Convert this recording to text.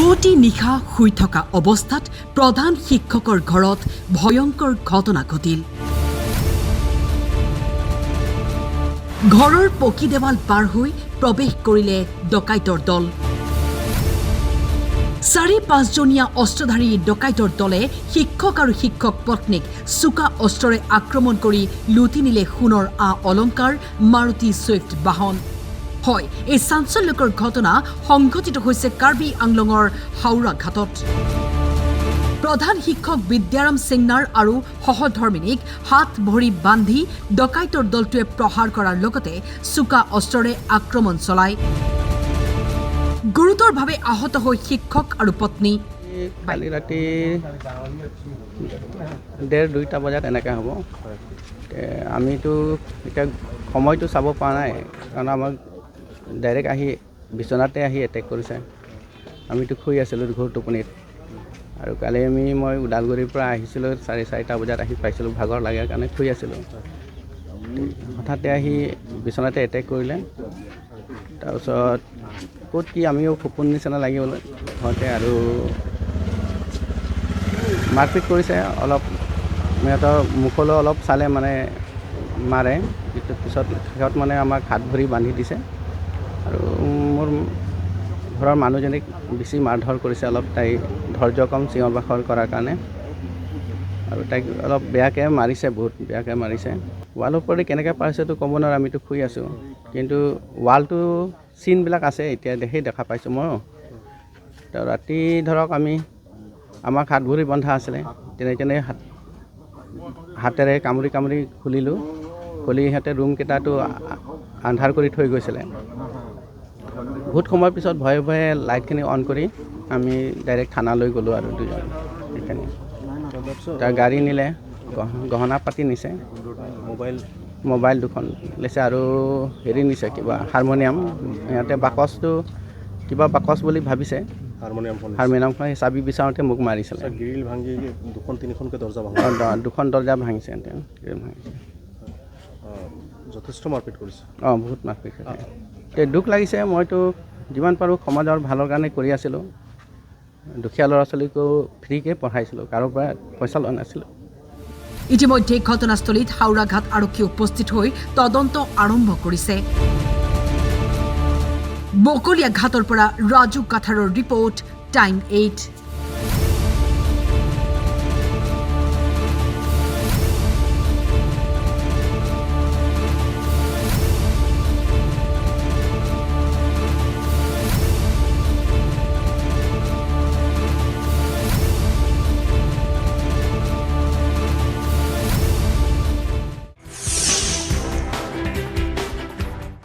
পুৱতি নিশা শুই থকা অৱস্থাত প্ৰধান শিক্ষকৰ ঘৰত ভয়ংকৰ ঘটনা ঘটিল। ঘৰৰ পকী দেৱাল পাৰ হৈ প্ৰৱেশ কৰিলে ডকাইতৰ দল। ৪-৫জনীয়া অস্ত্ৰধাৰী ডকাইতৰ দলে শিক্ষক আৰু শিক্ষক পত্নীক চোকা অস্ত্ৰৰে আক্ৰমণ কৰি লুটি নিলে সোণৰ অলংকাৰ মাৰুতি ছুইফ্ট বাহন। হয়, এই চাঞ্চল্যকৰ ঘটনা সংঘটিত হৈছে কাৰ্বি আংলঙৰ হাওৰা ঘাটত। প্ৰধান শিক্ষক বিদ্যাৰাম সিংনাৰ আৰু সহধৰ্মিনীক হাত ভৰি বান্ধি ডকাইতৰ দলটোৱে প্ৰহাৰ কৰাৰ লগতে চোকা অস্ত্ৰৰে আক্ৰমণ চলায়। গুৰুতৰভাৱে আহত হৈ শিক্ষক আৰু পত্নী। কালি ৰাতি ১:৩০-২টা বজাত এনেকৈ হ'ব। আমিতো এতিয়া সময়টো চাব পৰা নাই, কাৰণ আমাক ডাইৰেক্ট আহি বিচনাতে আহি এটেক কৰিছে। আমিতো শুই আছিলোঁ ঘোৰ টোপনিত। আৰু কালি মই ওদালগুৰিৰ পৰা আহিছিলোঁ ৪:৩০ বজাত আহি পাইছিলোঁ, ভাগৰ লাগে কাৰণে শুই আছিলোঁ। হঠাতে আহি বিচনাতে এটেক কৰিলে। তাৰপিছত ক'ত কি আমিও সপোন নিচিনা লাগি গ'ল ঘৰতে, আৰু মাৰপিট কৰিছে অলপ। সিহঁতৰ মুখলৈ অলপ চালে মানে মাৰে, পিছত শেষত মানে আমাক হাত ভৰি বান্ধি দিছে। আৰু মোৰ ঘৰৰ মানুহজনীক বেছি মাৰধৰ কৰিছে অলপ, তাই ধৈৰ্য কম চিঞৰ বাখৰ কৰাৰ কাৰণে। আৰু তাইক অলপ বেয়াকৈ মাৰিছে, বহুত বেয়াকৈ মাৰিছে। ৱালৰ ওপৰতে কেনেকৈ পাৰিছেতো ক'ব নোৱাৰোঁ, আমিতো শুই আছোঁ। কিন্তু ৱালটো চিনবিলাক আছে, এতিয়া দেখা পাইছোঁ মই। তো ৰাতি ধৰক আমাক হাত ভৰি বন্ধা আছিলে, তেনে হাতেৰে কামুৰি কামুৰি খুলিলোঁ। খুলি সিহঁতে ৰুমকেইটাটো আন্ধাৰ কৰি থৈ গৈছিলে। বহুত সময়ৰ পিছত ভয়ে ভয়ে লাইটখিনি অন কৰি আমি ডাইৰেক্ট থানালৈ গ'লোঁ। আৰু দুজন সেইখিনি তাৰ গাড়ী নিলে, গহনা পাতি নিছে, মোবাইল দুখন লৈছে, আৰু হেৰি নিছে কিবা হাৰমনিয়াম। সিহঁতে কিবা বাকচ বুলি ভাবিছে, হাৰমনিয়ামখন চাবি বিচাৰোঁতে মোক মাৰিছিলে। গ্ৰিল ভাঙি 2-3খনকৈ দৰ্জা দুখন দৰ্জা ভাঙিছে, গ্ৰিল ভাঙিছে। যথেষ্ট মাৰপিট কৰিছে। বহুত মাৰপিট কৰিছে। দুখ লাগিছে। মইতো যিমান পাৰোঁ সমাজৰ ভালৰ কাৰণে কৰি আছিলোঁ। দুখীয়া ল'ৰা ছোৱালীকো ফ্ৰীকৈ পঢ়াইছিলোঁ, কাৰোৰ পৰা পইচা লোৱা নাছিলোঁ। ইতিমধ্যে ঘটনাস্থলীত হাওৰাঘাট আৰক্ষী উপস্থিত হৈ তদন্ত আৰম্ভ কৰিছে। বকলীয়া ঘাটৰ পৰা ৰাজু কাঠাৰৰ ৰিপৰ্ট, টাইম 8।